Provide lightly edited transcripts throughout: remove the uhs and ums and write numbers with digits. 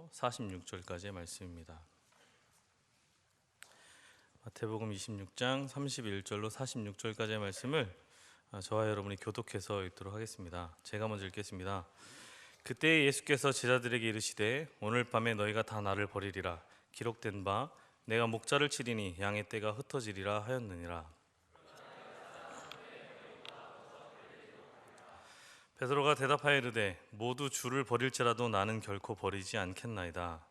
26절로 46절까지의 말씀입니다. 마태복음 26장 31절로 46절까지의 말씀을 저와 여러분이 교독해서 읽도록 하겠습니다. 제가 먼저 읽겠습니다. 그때 예수께서 제자들에게 이르시되 오늘 밤에 너희가 다 나를 버리리라. 기록된 바 내가 목자를 치리니 양의 떼가 흩어지리라 하였느니라. 베드로가 대답하여 이르되 모두 주를 버릴지라도 나는 결코 버리지 않겠나이다.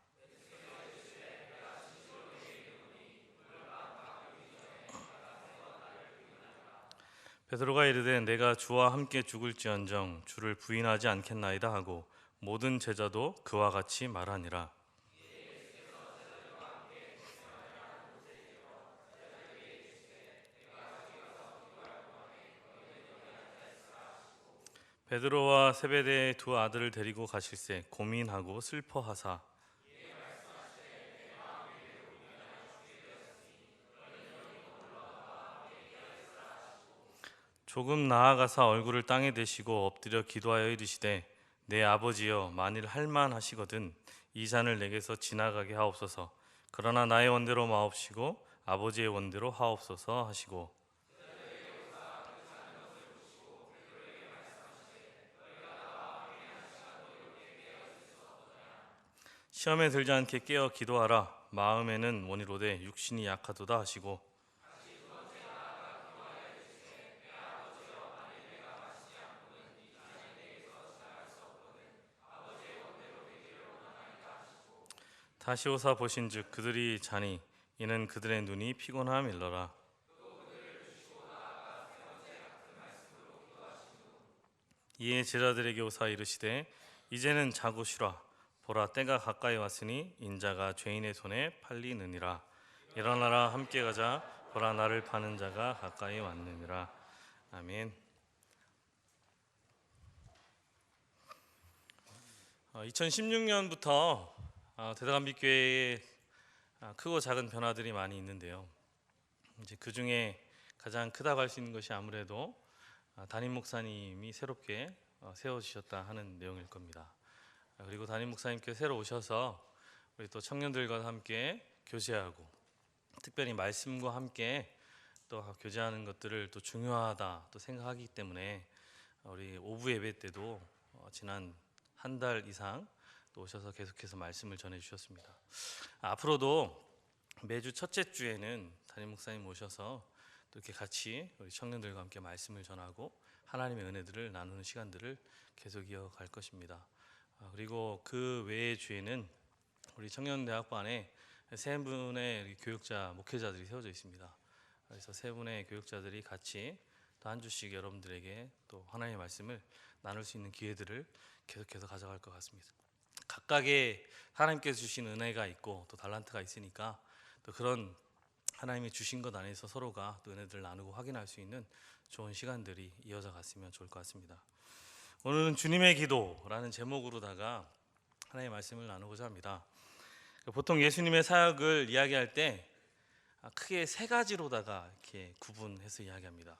베드로가 이르되 내가 주와 함께 죽을지언정 주를 부인하지 않겠나이다 하고 모든 제자도 그와 같이 말하니라. 베드로와 세베대의 두 아들을 데리고 가실새 고민하고 슬퍼하사 조금 나아가사 얼굴을 땅에 대시고 엎드려 기도하여 이르시되 내 아버지여 만일 할만하시거든 이 잔을 내게서 지나가게 하옵소서. 그러나 나의 원대로 마옵시고 아버지의 원대로 하옵소서 하시고 시험에 들지 않게 깨어 기도하라. 마음에는 원이로되 육신이 약하도다 하시고 다시 오사 보신즉 그들이 자니 이는 그들의 눈이 피곤함 일러라. 이에 제자들에게 오사 이르시되 이제는 자고 쉬라. 보라 때가 가까이 왔으니 인자가 죄인의 손에 팔리느니라. 일어나라 함께 가자. 보라 나를 파는 자가 가까이 왔느니라. 아멘. 2016년부터 대덕암빛교회에 크고 작은 변화들이 많이 있는데요. 이제 그 중에 가장 크다고 할 수 있는 것이 아무래도 담임 목사님이 새롭게 세워주셨다 하는 내용일 겁니다. 그리고 담임 목사님께서 새로 오셔서 우리 또 청년들과 함께 교제하고 특별히 말씀과 함께 또 교제하는 것들을 또 중요하다 또 생각하기 때문에 우리 오부 예배 때도 지난 한 달 이상 또 오셔서 계속해서 말씀을 전해 주셨습니다. 앞으로도 매주 첫째 주에는 담임 목사님 오셔서 또 이렇게 같이 우리 청년들과 함께 말씀을 전하고 하나님의 은혜들을 나누는 시간들을 계속 이어갈 것입니다. 그리고 그 외의 주에는 우리 청년대학반에 세 분의 교육자, 목회자들이 세워져 있습니다. 그래서 세 분의 교육자들이 같이 또 한 주씩 여러분들에게 또 하나님의 말씀을 나눌 수 있는 기회들을 계속해서 가져갈 것 같습니다. 각각의 하나님께서 주신 은혜가 있고 또 달란트가 있으니까 또 그런 하나님이 주신 것 안에서 서로가 또 은혜들을 나누고 확인할 수 있는 좋은 시간들이 이어져 갔으면 좋을 것 같습니다. 오늘은 주님의 기도라는 제목으로다가 하나님의 말씀을 나누고자 합니다. 보통 예수님의 사역을 이야기할 때 크게 세 가지로다가 이렇게 구분해서 이야기합니다.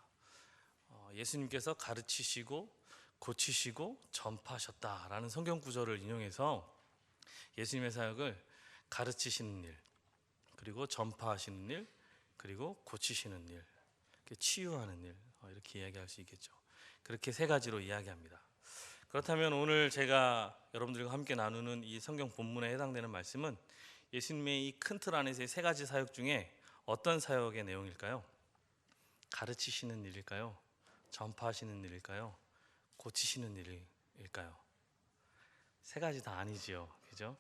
예수님께서 가르치시고 고치시고 전파하셨다라는 성경 구절을 인용해서 예수님의 사역을 가르치시는 일, 그리고 전파하시는 일, 그리고 고치시는 일, 치유하는 일 이렇게 이야기할 수 있겠죠. 그렇게 세 가지로 이야기합니다. 그렇다면 오늘 제가 여러분들과 함께 나누는 이 성경 본문에 해당되는 말씀은 예수님의 이 큰 틀 안에서의 세 가지 사역 중에 어떤 사역의 내용일까요? 가르치시는 일일까요? 전파하시는 일일까요? 고치시는 일일까요? 세 가지 다 아니지요, 그죠?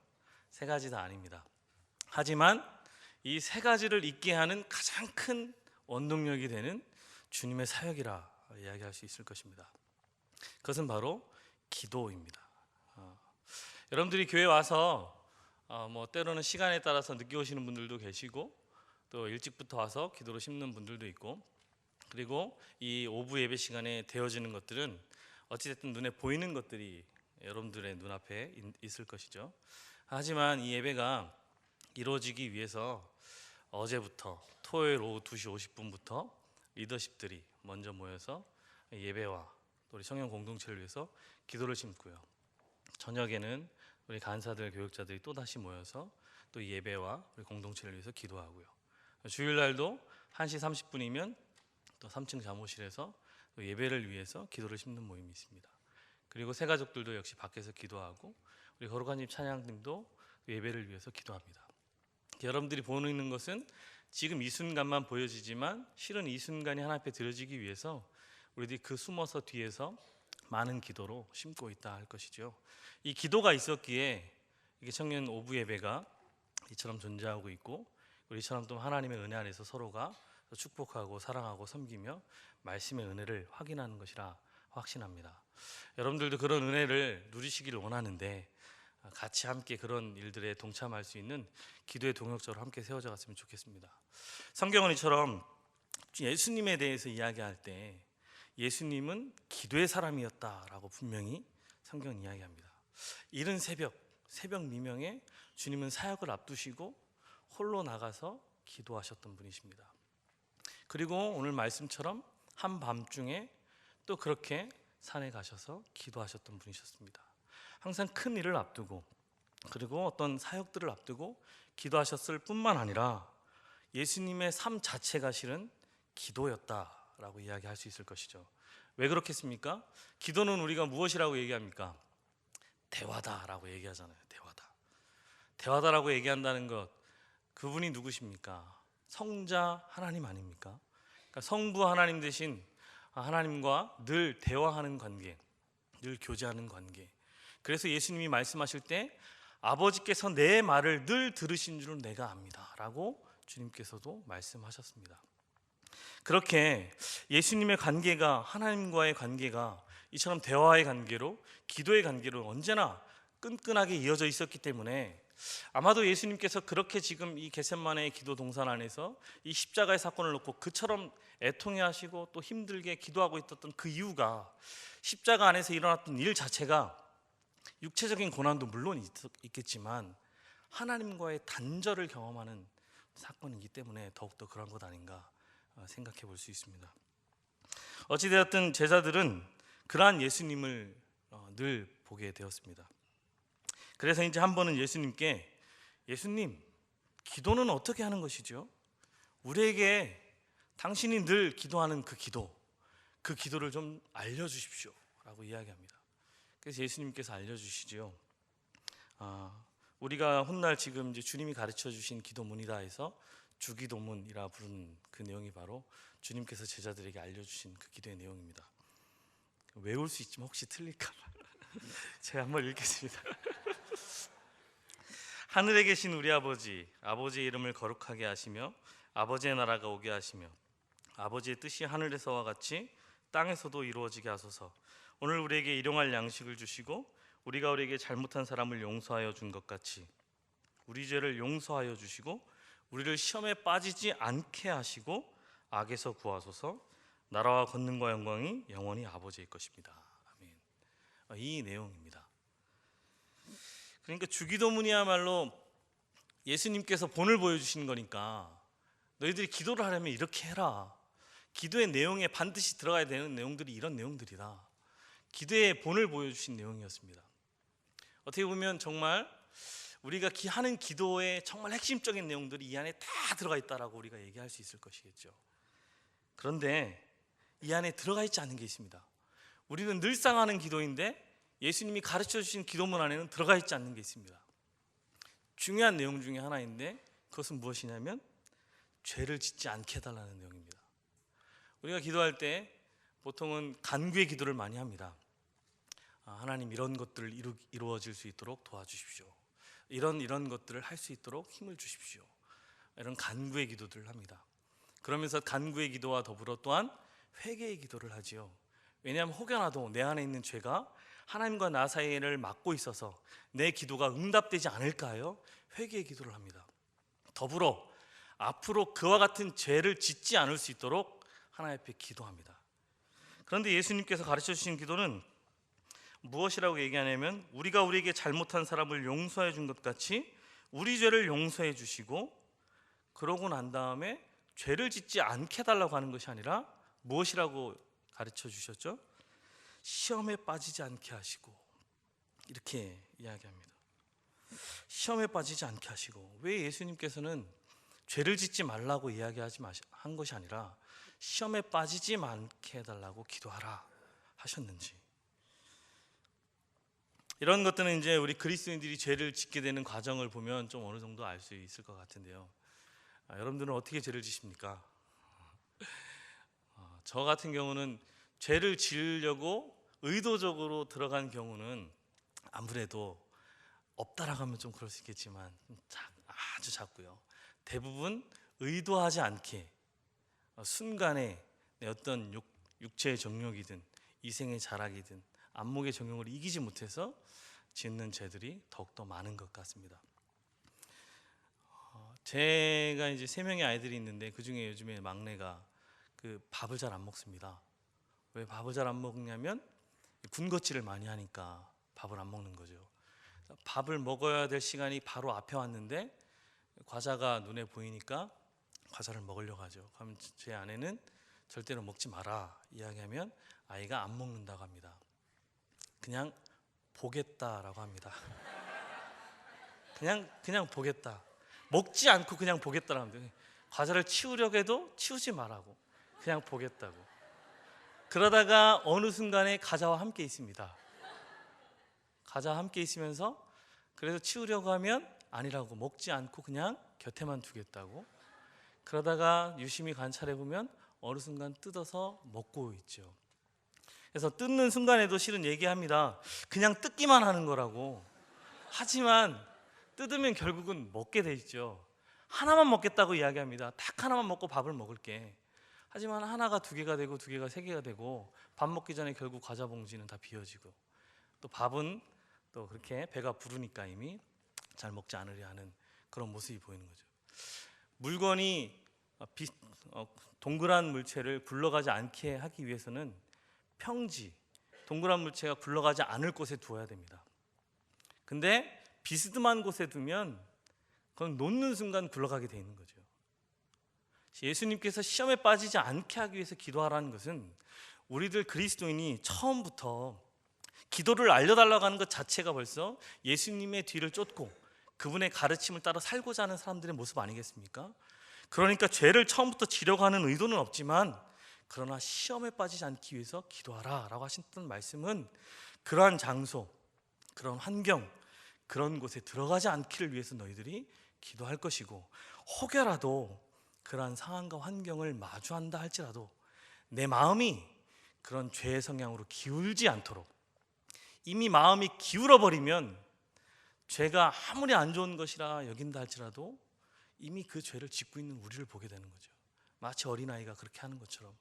세 가지 다 아닙니다. 하지만 이 세 가지를 있게 하는 가장 큰 원동력이 되는 주님의 사역이라 이야기할 수 있을 것입니다. 그것은 바로 기도입니다. 여러분들이 교회 와서 때로는 시간에 따라서 늦게 오시는 분들도 계시고 또 일찍부터 와서 기도로 심는 분들도 있고, 그리고 이 오부 예배 시간에 되어지는 것들은 어찌됐든 눈에 보이는 것들이 여러분들의 눈앞에 있을 것이죠. 하지만 이 예배가 이루어지기 위해서 어제부터 토요일 오후 2시 50분부터 리더십들이 먼저 모여서 예배와 또 우리 청년 공동체를 위해서 기도를 심고요. 저녁에는 우리 간사들, 교육자들이 또 다시 모여서 또 예배와 우리 공동체를 위해서 기도하고요. 주일날도 1시 30분이면 또 3층 사무실에서 또 예배를 위해서 기도를 심는 모임이 있습니다. 그리고 새 가족들도 역시 밖에서 기도하고 우리 거룩한 집 찬양팀도 예배를 위해서 기도합니다. 여러분들이 보는 것은 지금 이 순간만 보여지지만 실은 이 순간이 하나님 앞에 드려지기 위해서 우리들이 그 숨어서 뒤에서 많은 기도로 심고 있다 할 것이죠. 이 기도가 있었기에 이게 청년 오부 예배가 이처럼 존재하고 있고 우리처럼 또 하나님의 은혜 안에서 서로가 축복하고 사랑하고 섬기며 말씀의 은혜를 확인하는 것이라 확신합니다. 여러분들도 그런 은혜를 누리시기를 원하는데 같이 함께 그런 일들에 동참할 수 있는 기도의 동역자로 함께 세워져 갔으면 좋겠습니다. 성경은 이처럼 예수님에 대해서 이야기할 때 예수님은 기도의 사람이었다라고 분명히 성경은 이야기합니다. 이른 새벽 미명에 주님은 사역을 앞두시고 홀로 나가서 기도하셨던 분이십니다. 그리고 오늘 말씀처럼 한밤중에 또 그렇게 산에 가셔서 기도하셨던 분이셨습니다. 항상 큰 일을 앞두고 그리고 어떤 사역들을 앞두고 기도하셨을 뿐만 아니라 예수님의 삶 자체가 실은 기도였다라고 이야기할 수 있을 것이죠. 왜 그렇겠습니까? 기도는 우리가 무엇이라고 얘기합니까? 대화다라고 얘기하잖아요. 대화다라고 얘기한다는 것, 그분이 누구십니까? 성자 하나님 아닙니까? 그러니까 성부 하나님 대신 하나님과 늘 대화하는 관계, 늘 교제하는 관계. 그래서 예수님이 말씀하실 때 아버지께서 내 말을 늘 들으신 줄은 내가 압니다 라고 주님께서도 말씀하셨습니다. 그렇게 예수님의 관계가, 하나님과의 관계가 이처럼 대화의 관계로, 기도의 관계로 언제나 끈끈하게 이어져 있었기 때문에 아마도 예수님께서 그렇게 지금 이 겟세마네의 기도 동산 안에서 이 십자가의 사건을 놓고 그처럼 애통해하시고 또 힘들게 기도하고 있었던 그 이유가 십자가 안에서 일어났던 일 자체가 육체적인 고난도 물론 있겠지만 하나님과의 단절을 경험하는 사건이기 때문에 더욱더 그런 것 아닌가 생각해 볼 수 있습니다. 어찌되었든 제자들은 그러한 예수님을 늘 보게 되었습니다. 그래서 이제 한 번은 예수님께 예수님, 기도는 어떻게 하는 것이죠? 우리에게 당신이 늘 기도하는 그 기도를 좀 알려주십시오 라고 이야기합니다. 그래서 예수님께서 알려주시죠. 우리가 훗날 지금 이제 주님이 가르쳐 주신 기도문이다 해서 주기도문이라 부르는 그 내용이 바로 주님께서 제자들에게 알려주신 그 기도의 내용입니다. 외울 수 있지만 혹시 틀릴까 봐 제가 한번 읽겠습니다. 하늘에 계신 우리 아버지, 아버지의 이름을 거룩하게 하시며 아버지의 나라가 오게 하시며 아버지의 뜻이 하늘에서와 같이 땅에서도 이루어지게 하소서. 오늘 우리에게 일용할 양식을 주시고 우리가 우리에게 잘못한 사람을 용서하여 준 것 같이 우리 죄를 용서하여 주시고 우리를 시험에 빠지지 않게 하시고 악에서 구하소서. 나라와 권능과 영광이 영원히 아버지의 것입니다. 아멘. 이 내용입니다. 그러니까 주기도문이야말로 예수님께서 본을 보여주시는 거니까 너희들이 기도를 하려면 이렇게 해라. 기도의 내용에 반드시 들어가야 되는 내용들이 이런 내용들이다. 기도의 본을 보여주신 내용이었습니다. 어떻게 보면 정말 우리가 하는 기도의 정말 핵심적인 내용들이 이 안에 다 들어가 있다라고 우리가 얘기할 수 있을 것이겠죠. 그런데 이 안에 들어가 있지 않은 게 있습니다. 우리는 늘상 하는 기도인데 예수님이 가르쳐 주신 기도문 안에는 들어가 있지 않는 게 있습니다. 중요한 내용 중에 하나인데 그것은 무엇이냐면 죄를 짓지 않게 해달라는 내용입니다. 우리가 기도할 때 보통은 간구의 기도를 많이 합니다. 하나님, 이런 것들을 이루어질 수 있도록 도와주십시오. 이런 것들을 할 수 있도록 힘을 주십시오. 이런 간구의 기도들을 합니다. 그러면서 간구의 기도와 더불어 또한 회개의 기도를 하지요. 왜냐하면 혹여나도 내 안에 있는 죄가 하나님과 나 사이를 막고 있어서 내 기도가 응답되지 않을까 하여 회개의 기도를 합니다. 더불어 앞으로 그와 같은 죄를 짓지 않을 수 있도록 하나님 앞에 기도합니다. 그런데 예수님께서 가르쳐 주신 기도는 무엇이라고 얘기하냐면 우리가 우리에게 잘못한 사람을 용서해 준 것 같이 우리 죄를 용서해 주시고 그러고 난 다음에 죄를 짓지 않게 해달라고 하는 것이 아니라 무엇이라고 가르쳐 주셨죠? 시험에 빠지지 않게 하시고 이렇게 이야기합니다. 시험에 빠지지 않게 하시고, 왜 예수님께서는 죄를 짓지 말라고 한 것이 아니라 시험에 빠지지 않게 해달라고 기도하라 하셨는지, 이런 것들은 이제 우리 그리스도인들이 죄를 짓게 되는 과정을 보면 좀 어느 정도 알 수 있을 것 같은데요. 여러분들은 어떻게 죄를 지십니까? 저 같은 경우는 죄를 지으려고 의도적으로 들어간 경우는 아무래도 없다라고 하면 좀 그럴 수 있겠지만 아주 작고요. 대부분 의도하지 않게 순간에 내 어떤 육체의 정욕이든 이생의 자락이든 안목의 정욕을 이기지 못해서 짓는 죄들이 더욱더 많은 것 같습니다. 제가 이제 3명의 아이들이 있는데 그중에 요즘에 막내가 밥을 잘 안 먹습니다. 왜 밥을 잘 안 먹냐면 군것질을 많이 하니까 밥을 안 먹는 거죠. 밥을 먹어야 될 시간이 바로 앞에 왔는데 과자가 눈에 보이니까 과자를 먹으려고 하죠. 그럼 제 아내는 절대로 먹지 마라 이야기하면 아이가 안 먹는다고 합니다. 그냥 보겠다라고 합니다. 그냥 보겠다. 먹지 않고 그냥 보겠다라고 합니다. 과자를 치우려고 해도 치우지 말라고, 그냥 보겠다고. 그러다가 어느 순간에 과자와 함께 있습니다. 과자와 함께 있으면서 그래서 치우려고 하면 아니라고, 먹지 않고 그냥 곁에만 두겠다고. 그러다가 유심히 관찰해 보면 어느 순간 뜯어서 먹고 있죠. 그래서 뜯는 순간에도 실은 얘기합니다. 그냥 뜯기만 하는 거라고. 하지만 뜯으면 결국은 먹게 돼 있죠. 하나만 먹겠다고 이야기합니다. 딱 하나만 먹고 밥을 먹을게. 하지만 하나가 2개가 되고 2개가 3개가 되고 밥 먹기 전에 결국 과자 봉지는 다 비워지고, 또 밥은 또 그렇게 배가 부르니까 이미 잘 먹지 않으려 하는 그런 모습이 보이는 거죠. 물건이 동그란 물체를 굴러가지 않게 하기 위해서는 평지, 동그란 물체가 굴러가지 않을 곳에 두어야 됩니다. 근데 비스듬한 곳에 두면 그건 놓는 순간 굴러가게 돼 있는 거죠. 예수님께서 시험에 빠지지 않게 하기 위해서 기도하라는 것은 우리들 그리스도인이 처음부터 기도를 알려달라고 하는 것 자체가 벌써 예수님의 뒤를 쫓고 그분의 가르침을 따라 살고자 하는 사람들의 모습 아니겠습니까? 그러니까 죄를 처음부터 지려고 하는 의도는 없지만, 그러나 시험에 빠지지 않기 위해서 기도하라 라고 하셨던 말씀은 그러한 장소, 그런 환경, 그런 곳에 들어가지 않기를 위해서 너희들이 기도할 것이고, 혹여라도 그러한 상황과 환경을 마주한다 할지라도 내 마음이 그런 죄의 성향으로 기울지 않도록, 이미 마음이 기울어 버리면 죄가 아무리 안 좋은 것이라 여긴다 할지라도 이미 그 죄를 짓고 있는 우리를 보게 되는 거죠. 마치 어린아이가 그렇게 하는 것처럼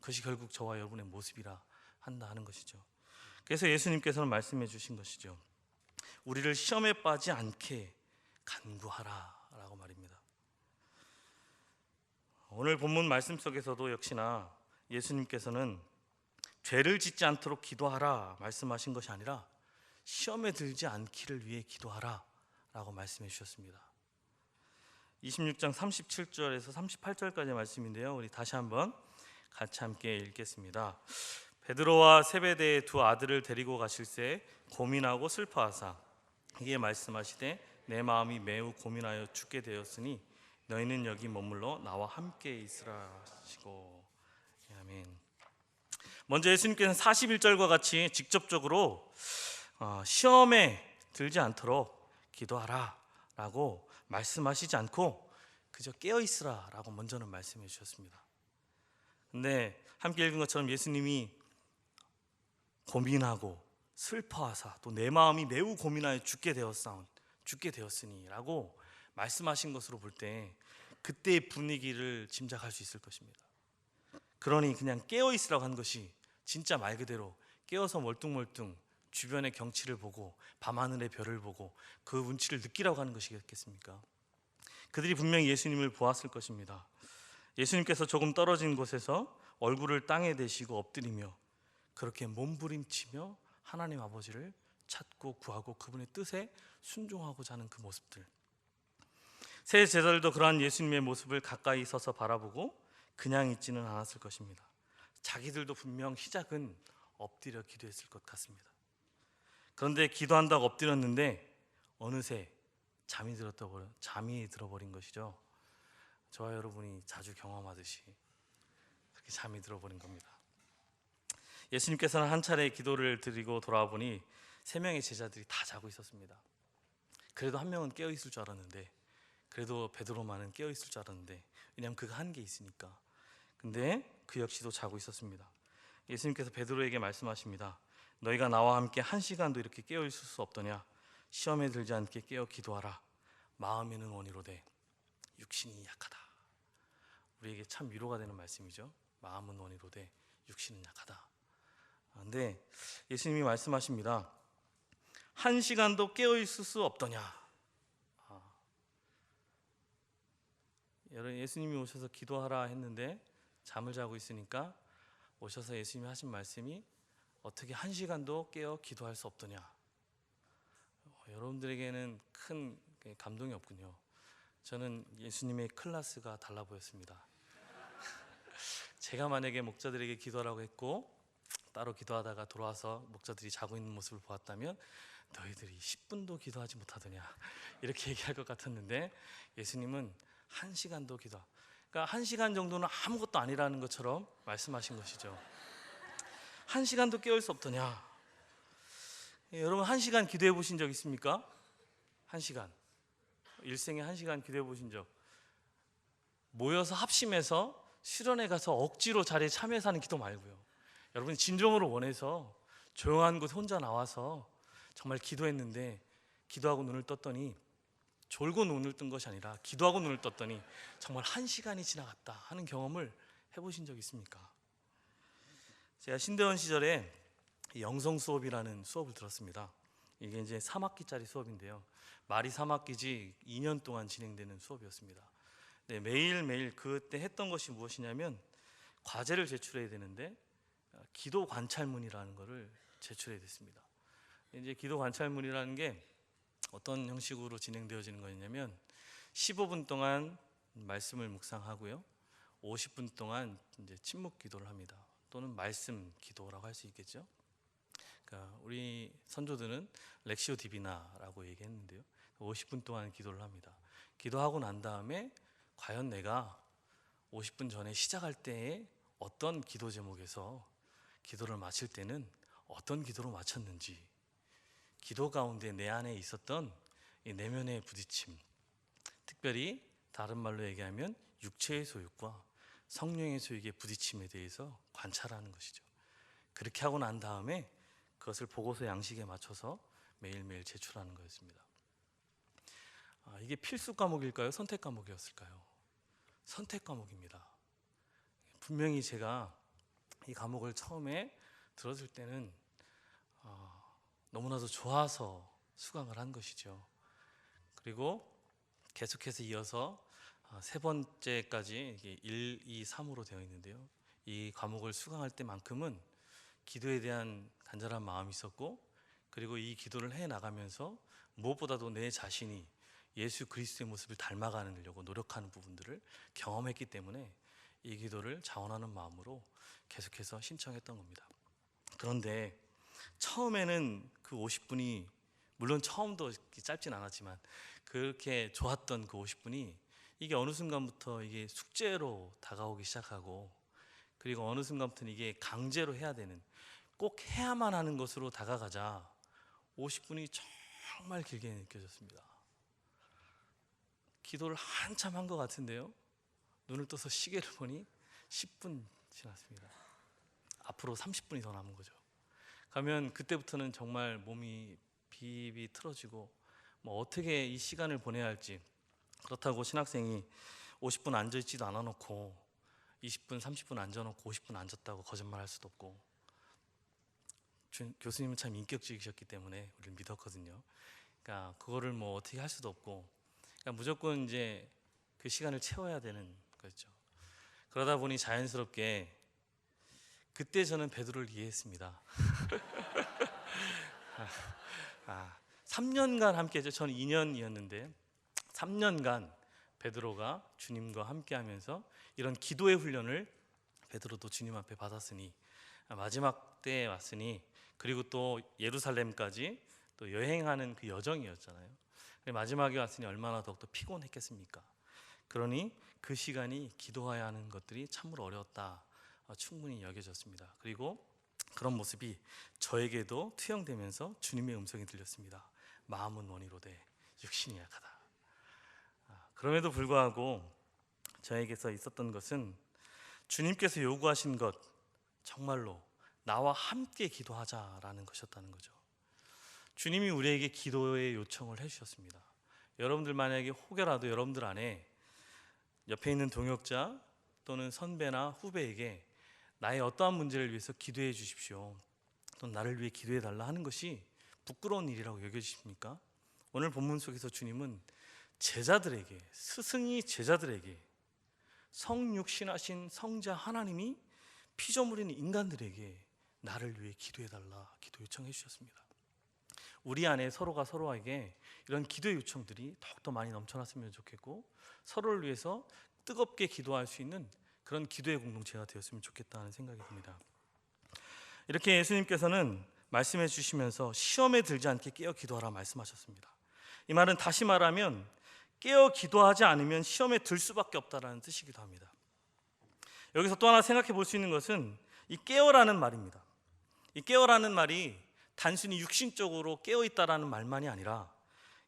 그것이 결국 저와 여러분의 모습이라 한다 하는 것이죠. 그래서 예수님께서는 말씀해 주신 것이죠. 우리를 시험에 빠지 않게 간구하라 라고 말입니다. 오늘 본문 말씀 속에서도 역시나 예수님께서는 죄를 짓지 않도록 기도하라 말씀하신 것이 아니라 시험에 들지 않기를 위해 기도하라 라고 말씀해 주셨습니다. 26장 37절에서 38절까지의 말씀인데요, 우리 다시 한번 같이 함께 읽겠습니다. 베드로와 세베대의 2 아들을 데리고 가실새 고민하고 슬퍼하사 이에 말씀하시되 내 마음이 매우 고민하여 죽게 되었으니 너희는 여기 머물러 나와 함께 있으라 하시고. 아멘. 먼저 예수님께서는 41절과 같이 직접적으로 시험에 들지 않도록 기도하라 라고 말씀하시지 않고 그저 깨어있으라 라고 먼저는 말씀해 주셨습니다. 근데 함께 읽은 것처럼 예수님이 고민하고 슬퍼하사 또 내 마음이 매우 고민하여 죽게 되었으니 라고 말씀하신 것으로 볼 때 그때의 분위기를 짐작할 수 있을 것입니다. 그러니 그냥 깨어있으라고 한 것이 진짜 말 그대로 깨어서 멀뚱멀뚱 주변의 경치를 보고 밤하늘의 별을 보고 그 운치를 느끼라고 하는 것이겠습니까? 그들이 분명히 예수님을 보았을 것입니다. 예수님께서 조금 떨어진 곳에서 얼굴을 땅에 대시고 엎드리며 그렇게 몸부림치며 하나님 아버지를 찾고 구하고 그분의 뜻에 순종하고자 하는 그 모습들, 새 제자들도 그러한 예수님의 모습을 가까이 서서 바라보고 그냥 있지는 않았을 것입니다. 자기들도 분명 시작은 엎드려 기도했을 것 같습니다. 그런데 기도한다고 엎드렸는데 어느새 잠이 들어버린 것이죠. 저와 여러분이 자주 경험하듯이 그렇게 잠이 들어버린 겁니다. 예수님께서는 한 차례 기도를 드리고 돌아와 보니 3명의 제자들이 다 자고 있었습니다. 그래도 한 명은 깨어 있을 줄 알았는데, 그래도 베드로만은 깨어 있을 줄 알았는데, 왜냐하면 그가 한 게 있으니까. 근데 그 역시도 자고 있었습니다. 예수님께서 베드로에게 말씀하십니다. 너희가 나와 함께 1시간도 이렇게 깨어 있을 수 없더냐? 시험에 들지 않게 깨어 기도하라. 마음에는 원이로되 육신이 약하다. 우리에게 참 위로가 되는 말씀이죠. 마음은 원이로되 육신은 약하다. 근데 예수님이 말씀하십니다. 1시간도 깨어 있을 수 없더냐? 여러분, 예수님이 오셔서 기도하라 했는데 잠을 자고 있으니까 오셔서 예수님이 하신 말씀이 어떻게 1시간도 깨어 기도할 수 없더냐? 여러분들에게는 큰 감동이 없군요. 저는 예수님의 클래스가 달라 보였습니다. 제가 만약에 목자들에게 기도하라고 했고 따로 기도하다가 돌아와서 목자들이 자고 있는 모습을 보았다면 너희들이 10분도 기도하지 못하더냐 이렇게 얘기할 것 같았는데, 예수님은 1시간도 기도, 그러니까 1시간 정도는 아무것도 아니라는 것처럼 말씀하신 것이죠. 1시간도 깨울 수 없더냐? 여러분 1시간 기도해 보신 적 있습니까? 1시간, 일생에 1시간 기도해 보신 적, 모여서 합심해서 수련회 가서 억지로 자리에 참여해서 하는 기도 말고요. 여러분이 진정으로 원해서 조용한 곳 혼자 나와서 정말 기도했는데, 기도하고 눈을 떴더니 졸고 눈을 뜬 것이 아니라 기도하고 눈을 떴더니 정말 1시간이 지나갔다 하는 경험을 해보신 적 있습니까? 제가 신대원 시절에 영성 수업이라는 수업을 들었습니다. 이게 이제 3학기짜리 수업인데요. 말이 3학기지 2년 동안 진행되는 수업이었습니다. 네, 매일매일 그때 했던 것이 무엇이냐면 과제를 제출해야 되는데 기도 관찰문이라는 것을 제출해야 됐습니다. 이제 기도 관찰문이라는 게 어떤 형식으로 진행되어지는 거냐면 15분 동안 말씀을 묵상하고요, 50분 동안 이제 침묵 기도를 합니다. 또는 말씀 기도라고 할 수 있겠죠. 그러니까 우리 선조들은 렉시오 디비나라고 얘기했는데요. 50분 동안 기도를 합니다. 기도하고 난 다음에 과연 내가 50분 전에 시작할 때에 어떤 기도 제목에서 기도를 마칠 때는 어떤 기도로 마쳤는지, 기도 가운데 내 안에 있었던 이 내면의 부딪힘, 특별히 다른 말로 얘기하면 육체의 소욕과 성령의 소욕의 부딪힘에 대해서 관찰하는 것이죠. 그렇게 하고 난 다음에 그것을 보고서 양식에 맞춰서 매일매일 제출하는 거였습니다. 이게 필수 과목일까요? 선택 과목이었을까요? 선택 과목입니다. 분명히 제가 이 과목을 처음에 들었을 때는 너무나도 좋아서 수강을 한 것이죠. 그리고 계속해서 이어서 3번째까지 1, 2, 3으로 되어 있는데요. 이 과목을 수강할 때만큼은 기도에 대한 간절한 마음이 있었고, 그리고 이 기도를 해나가면서 무엇보다도 내 자신이 예수 그리스도의 모습을 닮아가려고 노력하는 부분들을 경험했기 때문에 이 기도를 자원하는 마음으로 계속해서 신청했던 겁니다. 그런데 처음에는 그 50분이, 물론 처음도 짧진 않았지만 그렇게 좋았던 그 50분이 이게 어느 순간부터 이게 숙제로 다가오기 시작하고, 그리고 어느 순간부터는 이게 강제로 해야 되는, 꼭 해야만 하는 것으로 다가가자 50분이 정말 길게 느껴졌습니다. 기도를 한참 한 것 같은데요, 눈을 떠서 시계를 보니 10분 지났습니다. 앞으로 30분이 더 남은 거죠. 가면 그때부터는 정말 몸이 비비 틀어지고 뭐 어떻게 이 시간을 보내야 할지, 그렇다고 신학생이 50분 앉아있지도 않아 놓고 20분, 30분 앉아놓고 50분 앉았다고 거짓말할 수도 없고, 교수님은 참 인격적이셨기 때문에 우리를 믿었거든요. 그러니까 그거를 뭐 어떻게 할 수도 없고, 그러니까 무조건 이제 그 시간을 채워야 되는 거였죠. 그러다 보니 자연스럽게 그때 저는 베드로를 이해했습니다. 3년간 함께했죠. 저는 2년이었는데 3년간 베드로가 주님과 함께하면서 이런 기도의 훈련을 베드로도 주님 앞에 받았으니, 마지막 때에 왔으니, 그리고 또 예루살렘까지 또 여행하는 그 여정이었잖아요. 마지막에 왔으니 얼마나 더욱더 피곤했겠습니까? 그러니 그 시간이 기도해야 하는 것들이 참으로 어려웠다, 충분히 여겨졌습니다. 그리고 그런 모습이 저에게도 투영되면서 주님의 음성이 들렸습니다. 마음은 원이로되 육신이 약하다. 그럼에도 불구하고 저에게서 있었던 것은 주님께서 요구하신 것, 정말로 나와 함께 기도하자라는 것이었다는 거죠. 주님이 우리에게 기도의 요청을 해주셨습니다. 여러분들 만약에 혹여라도 여러분들 안에 옆에 있는 동역자 또는 선배나 후배에게 나의 어떠한 문제를 위해서 기도해 주십시오, 또 나를 위해 기도해 달라 하는 것이 부끄러운 일이라고 여겨지십니까? 오늘 본문 속에서 주님은 제자들에게, 스승이 제자들에게, 성육신하신 성자 하나님이 피조물인 인간들에게 나를 위해 기도해 달라 기도 요청해 주셨습니다. 우리 안에 서로가 서로에게 이런 기도의 요청들이 더욱더 많이 넘쳐났으면 좋겠고, 서로를 위해서 뜨겁게 기도할 수 있는 그런 기도의 공동체가 되었으면 좋겠다는 생각이 듭니다. 이렇게 예수님께서는 말씀해 주시면서 시험에 들지 않게 깨어 기도하라 말씀하셨습니다. 이 말은 다시 말하면 깨어 기도하지 않으면 시험에 들 수밖에 없다라는 뜻이기도 합니다. 여기서 또 하나 생각해 볼 수 있는 것은 이 깨어라는 말입니다. 이 깨어라는 말이 단순히 육신적으로 깨어 있다라는 말만이 아니라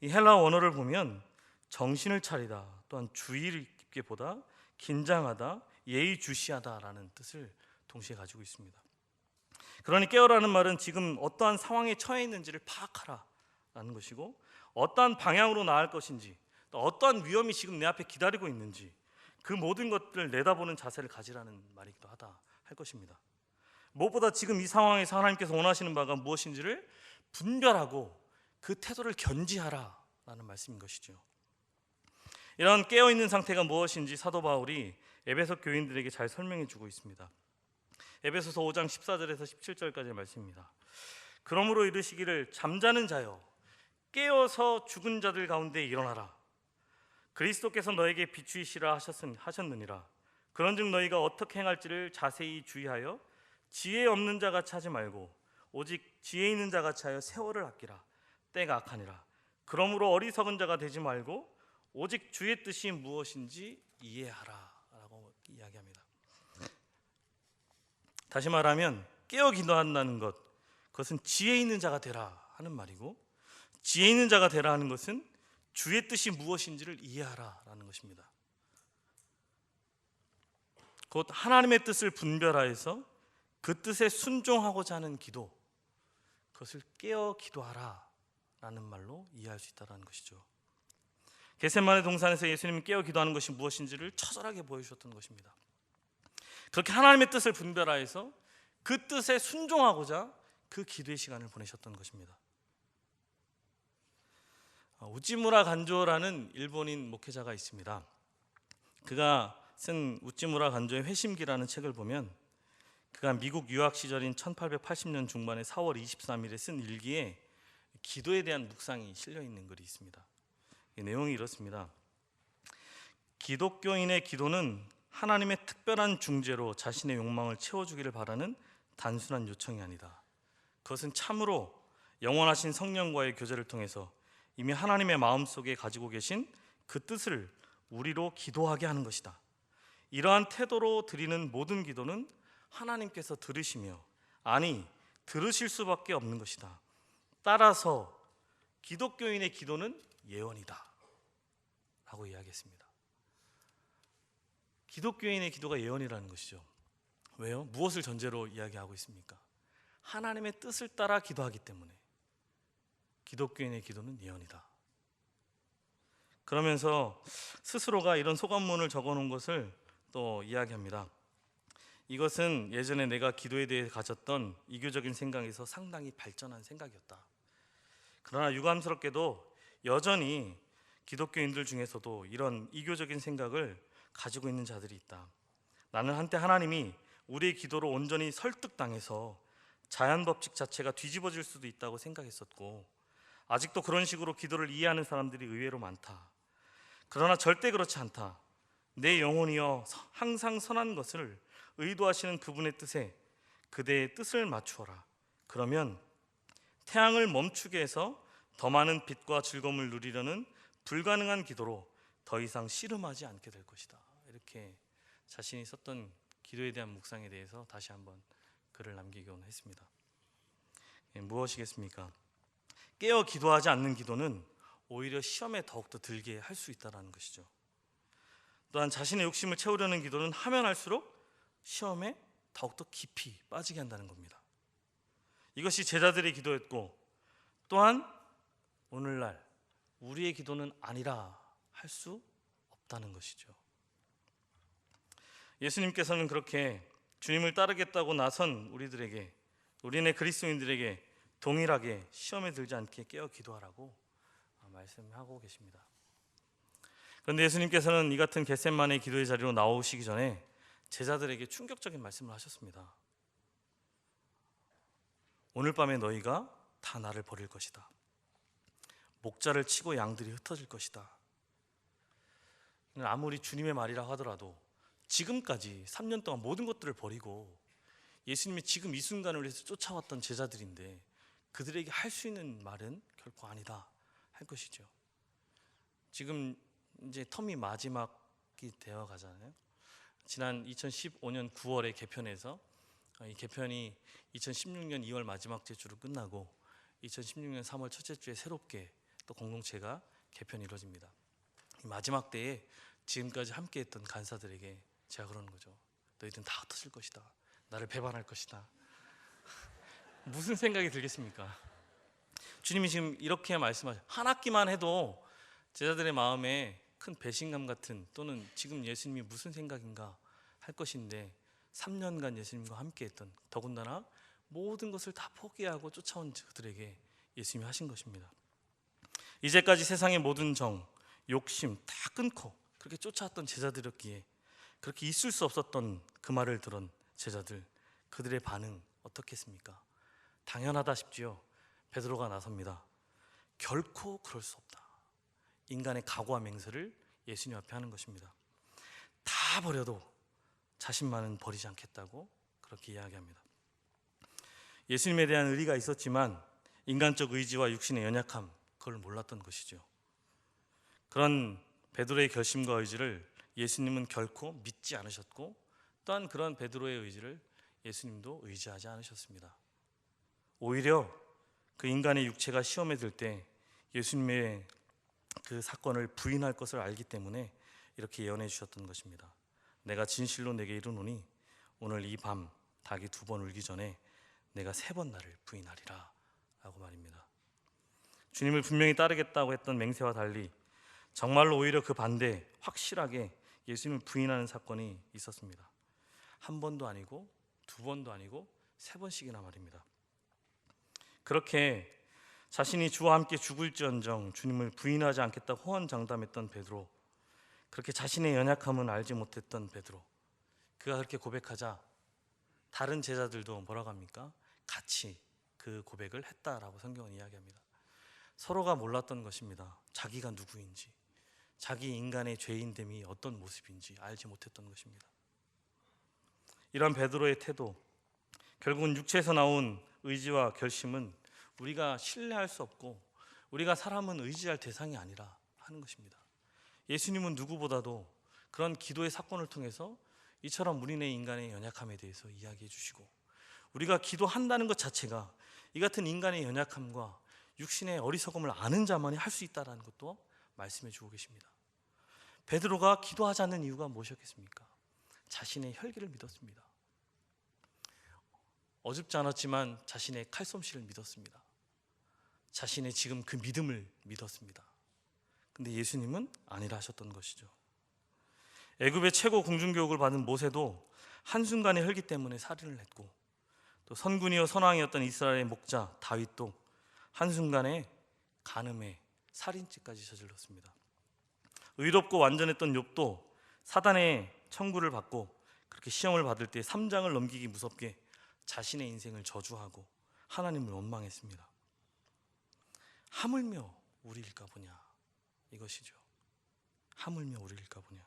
이 헬라 원어를 보면 정신을 차리다, 또한 주의 깊게 보다, 긴장하다, 예의주시하다라는 뜻을 동시에 가지고 있습니다. 그러니 깨어라는 말은 지금 어떠한 상황에 처해 있는지를 파악하라라는 것이고, 어떠한 방향으로 나아갈 것인지, 또 어떠한 위험이 지금 내 앞에 기다리고 있는지 그 모든 것들을 내다보는 자세를 가지라는 말이기도 하다 할 것입니다. 무엇보다 지금 이 상황에서 하나님께서 원하시는 바가 무엇인지를 분별하고 그 태도를 견지하라라는 말씀인 것이죠. 이런 깨어있는 상태가 무엇인지 사도 바울이 에베소 교인들에게 잘 설명해 주고 있습니다. 에베소서 5장 14절에서 17절까지의 말씀입니다. 그러므로 이르시기를 잠자는 자여 깨어서 죽은 자들 가운데 일어나라. 그리스도께서 너에게 비추이시라 하셨느니라. 그런즉 너희가 어떻게 행할지를 자세히 주의하여 지혜 없는 자같이 하지 말고 오직 지혜 있는 자같이 하여 세월을 아끼라. 때가 악하니라. 그러므로 어리석은 자가 되지 말고 오직 주의 뜻이 무엇인지 이해하라 라고 이야기합니다. 다시 말하면 깨어 기도한다는 것, 그것은 지혜 있는 자가 되라 하는 말이고, 지혜 있는 자가 되라 하는 것은 주의 뜻이 무엇인지를 이해하라라는 것입니다. 곧 하나님의 뜻을 분별하여서 그 뜻에 순종하고자 하는 기도, 그것을 깨어 기도하라라는 말로 이해할 수 있다는 것이죠. 겟세마네 동산에서 예수님이 깨어 기도하는 것이 무엇인지를 처절하게 보여주셨던 것입니다. 그렇게 하나님의 뜻을 분별하여서 그 뜻에 순종하고자 그 기도의 시간을 보내셨던 것입니다. 우찌무라 간조라는 일본인 목회자가 있습니다. 그가 쓴 우찌무라 간조의 회심기라는 책을 보면 그가 미국 유학 시절인 1880년 중반에 4월 23일에 쓴 일기에 기도에 대한 묵상이 실려 있는 글이 있습니다. 이 내용이 이렇습니다. 기독교인의 기도는 하나님의 특별한 중재로 자신의 욕망을 채워주기를 바라는 단순한 요청이 아니다. 그것은 참으로 영원하신 성령과의 교제를 통해서 이미 하나님의 마음속에 가지고 계신 그 뜻을 우리로 기도하게 하는 것이다. 이러한 태도로 드리는 모든 기도는 하나님께서 들으시며, 아니 들으실 수밖에 없는 것이다. 따라서 기독교인의 기도는 예언이다 라고 이야기했습니다. 기독교인의 기도가 예언이라는 것이죠. 왜요? 무엇을 전제로 이야기하고 있습니까? 하나님의 뜻을 따라 기도하기 때문에 기독교인의 기도는 예언이다. 그러면서 스스로가 이런 소감문을 적어놓은 것을 또 이야기합니다. 이것은 예전에 내가 기도에 대해 가졌던 이교적인 생각에서 상당히 발전한 생각이었다. 그러나 유감스럽게도 여전히 기독교인들 중에서도 이런 이교적인 생각을 가지고 있는 자들이 있다. 나는 한때 하나님이 우리의 기도로 온전히 설득당해서 자연법칙 자체가 뒤집어질 수도 있다고 생각했었고, 아직도 그런 식으로 기도를 이해하는 사람들이 의외로 많다. 그러나 절대 그렇지 않다. 내 영혼이여 항상 선한 것을 의도하시는 그분의 뜻에 그대의 뜻을 맞추어라. 그러면 태양을 멈추게 해서 더 많은 빛과 즐거움을 누리려는 불가능한 기도로 더 이상 씨름하지 않게 될 것이다. 이렇게 자신이 썼던 기도에 대한 묵상에 대해서 다시 한번 글을 남기곤 했습니다. 무엇이겠습니까? 깨어 기도하지 않는 기도는 오히려 시험에 더욱더 들게 할 수 있다는 것이죠. 또한 자신의 욕심을 채우려는 기도는 하면 할수록 시험에 더욱더 깊이 빠지게 한다는 겁니다. 이것이 제자들의 기도였고, 또한 오늘날 우리의 기도는 아니라 할 수 없다는 것이죠. 예수님께서는 그렇게 주님을 따르겠다고 나선 우리네 그리스도인들에게 동일하게 시험에 들지 않게 깨어 기도하라고 말씀하고 계십니다. 그런데 예수님께서는 이 같은 겟세마네 기도의 자리로 나오시기 전에 제자들에게 충격적인 말씀을 하셨습니다. 오늘 밤에 너희가 다 나를 버릴 것이다. 목자를 치고 양들이 흩어질 것이다. 아무리 주님의 말이라 하더라도 지금까지 3년 동안 모든 것들을 버리고 예수님이 지금 이 순간을 위해서 쫓아왔던 제자들인데 그들에게 할 수 있는 말은 결코 아니다 할 것이죠. 지금 이제 텀이 마지막이 되어 가잖아요. 지난 2015년 9월에 개편해서 이 개편이 2016년 2월 마지막 주로 끝나고 2016년 3월 첫째 주에 새롭게 또 공동체가 개편이 이루어집니다. 이 마지막 때에 지금까지 함께했던 간사들에게 제가 그러는 거죠. 너희들은 다 흩어질 것이다. 나를 배반할 것이다. 무슨 생각이 들겠습니까? 주님이 지금 이렇게 말씀하셔요. 한 학기만 해도 제자들의 마음에 큰 배신감 같은, 또는 지금 예수님이 무슨 생각인가 할 것인데 3년간 예수님과 함께했던, 더군다나 모든 것을 다 포기하고 쫓아온 그들에게 예수님이 하신 것입니다. 이제까지 세상의 모든 정, 욕심 다 끊고 그렇게 쫓아왔던 제자들이었기에 그렇게 있을 수 없었던 그 말을 들은 제자들, 그들의 반응 어떻겠습니까? 당연하다 싶지요. 베드로가 나섭니다. 결코 그럴 수 없다. 인간의 각오와 맹세를 예수님 앞에 하는 것입니다. 다 버려도 자신만은 버리지 않겠다고 그렇게 이야기합니다. 예수님에 대한 의리가 있었지만 인간적 의지와 육신의 연약함, 그걸 몰랐던 것이죠. 그런 베드로의 결심과 의지를 예수님은 결코 믿지 않으셨고, 또한 그런 베드로의 의지를 예수님도 의지하지 않으셨습니다. 오히려 그 인간의 육체가 시험에 들 때 예수님의 그 사건을 부인할 것을 알기 때문에 이렇게 예언해 주셨던 것입니다. 내가 진실로 내게 이르노니 오늘 이 밤 닭이 2번 울기 전에 내가 3번 나를 부인하리라 라고 말입니다. 주님을 분명히 따르겠다고 했던 맹세와 달리 정말로 오히려 그 반대, 확실하게 예수님을 부인하는 사건이 있었습니다. 1번도 아니고 2번도 아니고 3번씩이나 말입니다. 그렇게 자신이 주와 함께 죽을지언정 주님을 부인하지 않겠다고 호언장담했던 베드로, 그렇게 자신의 연약함은 알지 못했던 베드로, 그가 그렇게 고백하자 다른 제자들도 뭐라고 합니까? 같이 그 고백을 했다라고 성경은 이야기합니다. 서로가 몰랐던 것입니다. 자기가 누구인지, 자기 인간의 죄인됨이 어떤 모습인지 알지 못했던 것입니다. 이런 베드로의 태도, 결국은 육체에서 나온 의지와 결심은 우리가 신뢰할 수 없고, 우리가 사람은 의지할 대상이 아니라 하는 것입니다. 예수님은 누구보다도 그런 기도의 사건을 통해서 이처럼 우리네 인간의 연약함에 대해서 이야기해 주시고, 우리가 기도한다는 것 자체가 이 같은 인간의 연약함과 육신의 어리석음을 아는 자만이 할 수 있다는 것도 말씀해 주고 계십니다. 베드로가 기도하지 않는 이유가 무엇이었겠습니까? 자신의 혈기를 믿었습니다. 어줍지 않았지만 자신의 칼솜씨를 믿었습니다. 자신의 지금 그 믿음을 믿었습니다. 근데 예수님은 아니라 하셨던 것이죠. 애굽의 최고 공중교육을 받은 모세도 한순간의 혈기 때문에 살인을 했고, 또 선군이요 선왕이었던 이스라엘의 목자 다윗도 한순간에 간음에 살인죄까지 저질렀습니다. 의롭고 완전했던 욥도 사단의 청구를 받고 그렇게 시험을 받을 때 3장을 넘기기 무섭게 자신의 인생을 저주하고 하나님을 원망했습니다. 하물며 우리일까 보냐, 이것이죠. 하물며 우리일까 보냐.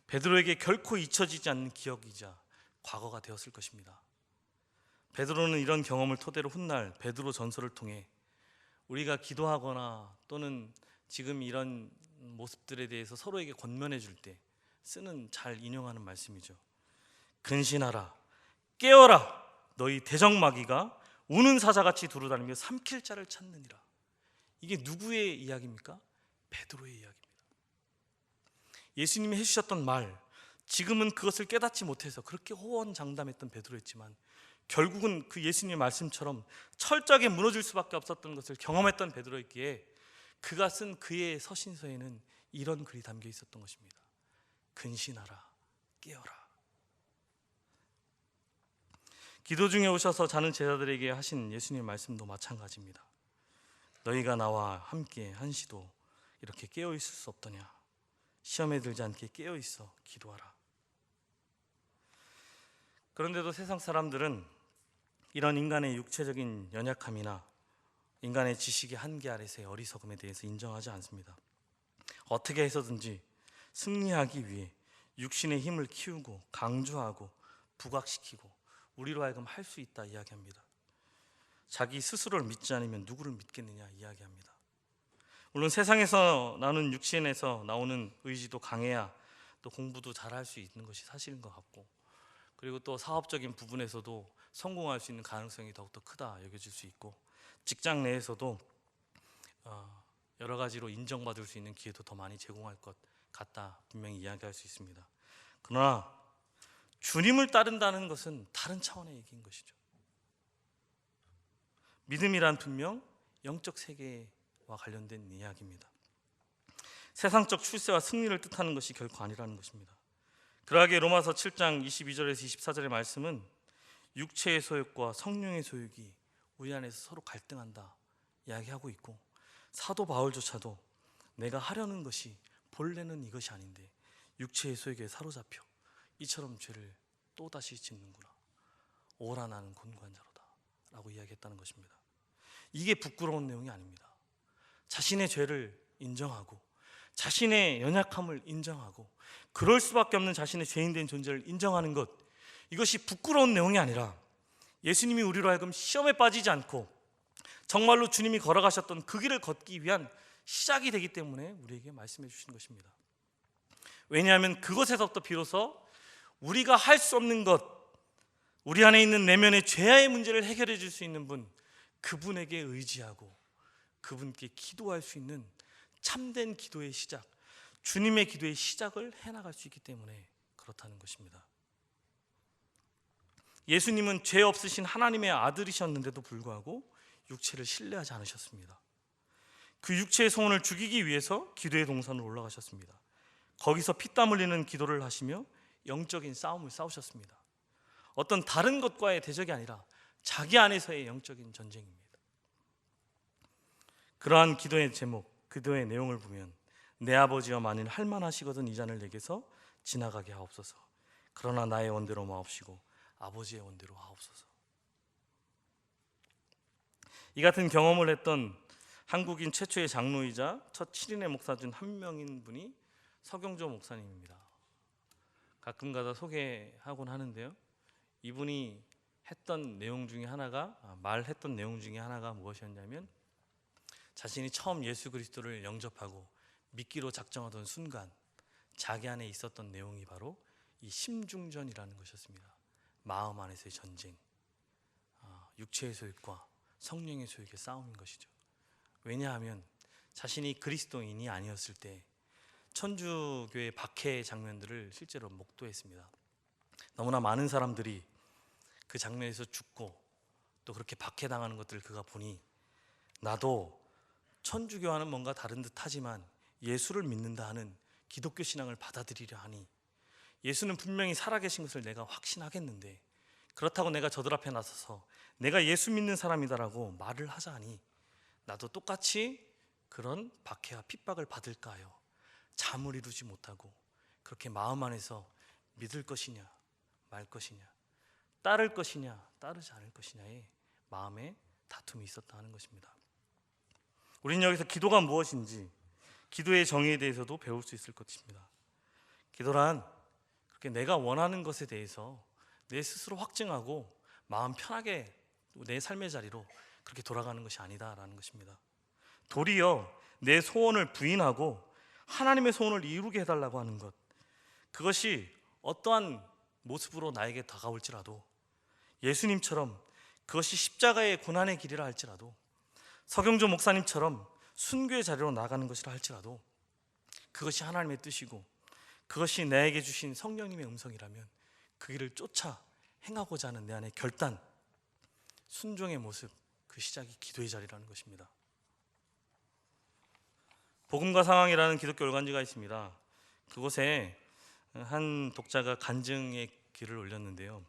베드로에게 결코 잊혀지지 않는 기억이자 과거가 되었을 것입니다. 베드로는 이런 경험을 토대로 훗날 베드로 전서를 통해 우리가 기도하거나 또는 지금 이런 모습들에 대해서 서로에게 권면해 줄 때 쓰는, 잘 인용하는 말씀이죠. 근신하라, 깨어라, 너희 대적마귀가 우는 사자같이 두루다니며 삼킬 자를 찾느니라. 이게 누구의 이야기입니까? 베드로의 이야기입니다. 예수님이 해주셨던 말, 지금은 그것을 깨닫지 못해서 그렇게 호언장담했던 베드로였지만 결국은 그 예수님의 말씀처럼 철저하게 무너질 수밖에 없었던 것을 경험했던 베드로였기에 그가 쓴 그의 서신서에는 이런 글이 담겨 있었던 것입니다. 근신하라, 깨어라. 기도 중에 오셔서 자는 제자들에게 하신 예수님의 말씀도 마찬가지입니다. 너희가 나와 함께 한시도 이렇게 깨어 있을 수 없더냐. 시험에 들지 않게 깨어 있어 기도하라. 그런데도 세상 사람들은 이런 인간의 육체적인 연약함이나 인간의 지식의 한계 아래서의 어리석음에 대해서 인정하지 않습니다. 어떻게 해서든지 승리하기 위해 육신의 힘을 키우고 강조하고 부각시키고 우리로 하여금 할 수 있다 이야기합니다. 자기 스스로를 믿지 않으면 누구를 믿겠느냐 이야기합니다. 물론 세상에서 나오는 육신에서 나오는 의지도 강해야 또 공부도 잘할 수 있는 것이 사실인 것 같고, 그리고 또 사업적인 부분에서도 성공할 수 있는 가능성이 더욱더 크다 여겨질 수 있고, 직장 내에서도 여러 가지로 인정받을 수 있는 기회도 더 많이 제공할 것 같다 분명히 이야기할 수 있습니다. 그러나 주님을 따른다는 것은 다른 차원의 얘기인 것이죠. 믿음이란 분명 영적 세계와 관련된 이야기입니다. 세상적 출세와 승리를 뜻하는 것이 결코 아니라는 것입니다. 그러하기에 로마서 7장 22절에서 24절의 말씀은 육체의 소욕과 성령의 소욕이 우리 안에서 서로 갈등한다 이야기하고 있고, 사도 바울조차도 내가 하려는 것이 본래는 이것이 아닌데 육체의 소욕에 사로잡혀 이처럼 죄를 또다시 짓는구나. 오라 나는 곤고한 자로다 라고 이야기했다는 것입니다. 이게 부끄러운 내용이 아닙니다. 자신의 죄를 인정하고 자신의 연약함을 인정하고 그럴 수밖에 없는 자신의 죄인된 존재를 인정하는 것, 이것이 부끄러운 내용이 아니라 예수님이 우리로 하여금 시험에 빠지지 않고 정말로 주님이 걸어가셨던 그 길을 걷기 위한 시작이 되기 때문에 우리에게 말씀해 주신 것입니다. 왜냐하면 그것에서부터 비로소 우리가 할 수 없는 것, 우리 안에 있는 내면의 죄의 문제를 해결해 줄 수 있는 분, 그분에게 의지하고 그분께 기도할 수 있는 참된 기도의 시작, 주님의 기도의 시작을 해나갈 수 있기 때문에 그렇다는 것입니다. 예수님은 죄 없으신 하나님의 아들이셨는데도 불구하고 육체를 신뢰하지 않으셨습니다. 그 육체의 소원을 죽이기 위해서 기도의 동산으로 올라가셨습니다. 거기서 피땀 흘리는 기도를 하시며 영적인 싸움을 싸우셨습니다. 어떤 다른 것과의 대적이 아니라 자기 안에서의 영적인 전쟁입니다. 그러한 기도의 제목, 기도의 내용을 보면 내 아버지여 만일 할만하시거든 이 잔을 내게서 지나가게 하옵소서. 그러나 나의 원대로 마옵시고 아버지의 원대로 하옵소서. 이 같은 경험을 했던 한국인 최초의 장로이자 첫 7인의 목사 중 한 명인 분이 서경조 목사님입니다. 가끔가다 소개하곤 하는데요, 이분이 했던 내용 중에 하나가, 말했던 내용 중에 하나가 무엇이었냐면, 자신이 처음 예수 그리스도를 영접하고 믿기로 작정하던 순간 자기 안에 있었던 내용이 바로 이 심중전이라는 것이었습니다. 마음 안에서의 전쟁, 육체의 소욕과 성령의 소욕의 싸움인 것이죠. 왜냐하면 자신이 그리스도인이 아니었을 때 천주교의 박해 장면들을 실제로 목도했습니다. 너무나 많은 사람들이 그 장면에서 죽고 또 그렇게 박해당하는 것들을 그가 보니, 나도 천주교와는 뭔가 다른 듯 하지만 예수를 믿는다 하는 기독교 신앙을 받아들이려 하니, 예수는 분명히 살아계신 것을 내가 확신하겠는데 그렇다고 내가 저들 앞에 나서서 내가 예수 믿는 사람이다라고 말을 하자 하니 나도 똑같이 그런 박해와 핍박을 받을까 하여 잠을 이루지 못하고 그렇게 마음 안에서 믿을 것이냐 말 것이냐, 따를 것이냐 따르지 않을 것이냐의 마음에 다툼이 있었다 하는 것입니다. 우리는 여기서 기도가 무엇인지, 기도의 정의에 대해서도 배울 수 있을 것입니다. 기도란 그렇게 내가 원하는 것에 대해서 내 스스로 확증하고 마음 편하게 내 삶의 자리로 그렇게 돌아가는 것이 아니다라는 것입니다. 도리어 내 소원을 부인하고 하나님의 소원을 이루게 해달라고 하는 것, 그것이 어떠한 모습으로 나에게 다가올지라도, 예수님처럼 그것이 십자가의 고난의 길이라 할지라도, 서경조 목사님처럼 순교의 자리로 나가는 것이라 할지라도, 그것이 하나님의 뜻이고 그것이 나에게 주신 성령님의 음성이라면 그 길을 쫓아 행하고자 하는 내 안의 결단, 순종의 모습, 그 시작이 기도의 자리라는 것입니다. 복음과 상황이라는 기독교 월간지가 있습니다. 그곳에 한 독자가 간증의 글을 올렸는데요,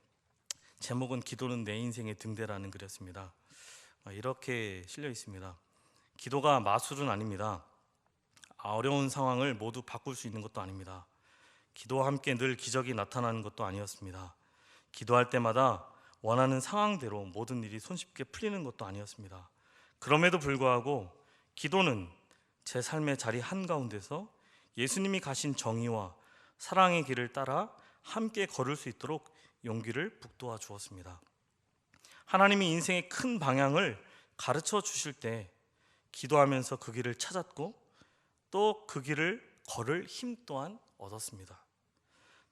제목은 기도는 내 인생의 등대라는 글이었습니다. 이렇게 실려 있습니다. 기도가 마술은 아닙니다. 어려운 상황을 모두 바꿀 수 있는 것도 아닙니다. 기도와 함께 늘 기적이 나타나는 것도 아니었습니다. 기도할 때마다 원하는 상황대로 모든 일이 손쉽게 풀리는 것도 아니었습니다. 그럼에도 불구하고 기도는 제 삶의 자리 한가운데서 예수님이 가신 정의와 사랑의 길을 따라 함께 걸을 수 있도록 용기를 북돋아 주었습니다. 하나님이 인생의 큰 방향을 가르쳐 주실 때 기도하면서 그 길을 찾았고 또 그 길을 걸을 힘 또한 얻었습니다.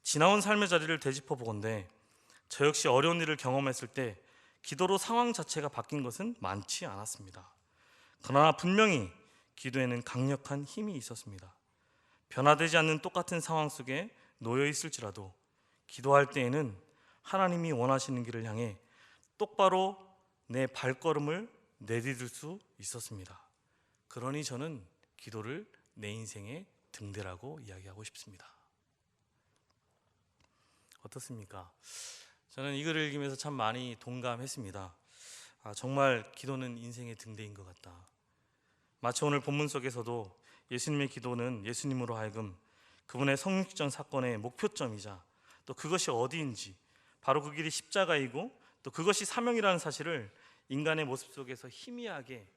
지나온 삶의 자리를 되짚어 보건대 저 역시 어려운 일을 경험했을 때 기도로 상황 자체가 바뀐 것은 많지 않았습니다. 그러나 분명히 기도에는 강력한 힘이 있었습니다. 변화되지 않는 똑같은 상황 속에 놓여 있을지라도 기도할 때에는 하나님이 원하시는 길을 향해 똑바로 내 발걸음을 내디딜 수 있었습니다. 그러니 저는 기도를 내 인생의 등대라고 이야기하고 싶습니다. 어떻습니까? 저는 이 글을 읽으면서 참 많이 동감했습니다. 정말 기도는 인생의 등대인 것 같다. 마치 오늘 본문 속에서도 예수님의 기도는 예수님으로 하여금 그분의 성육전 사건의 목표점이자 또 그것이 어디인지, 바로 그 길이 십자가이고 또 그것이 사명이라는 사실을 인간의 모습 속에서 희미하게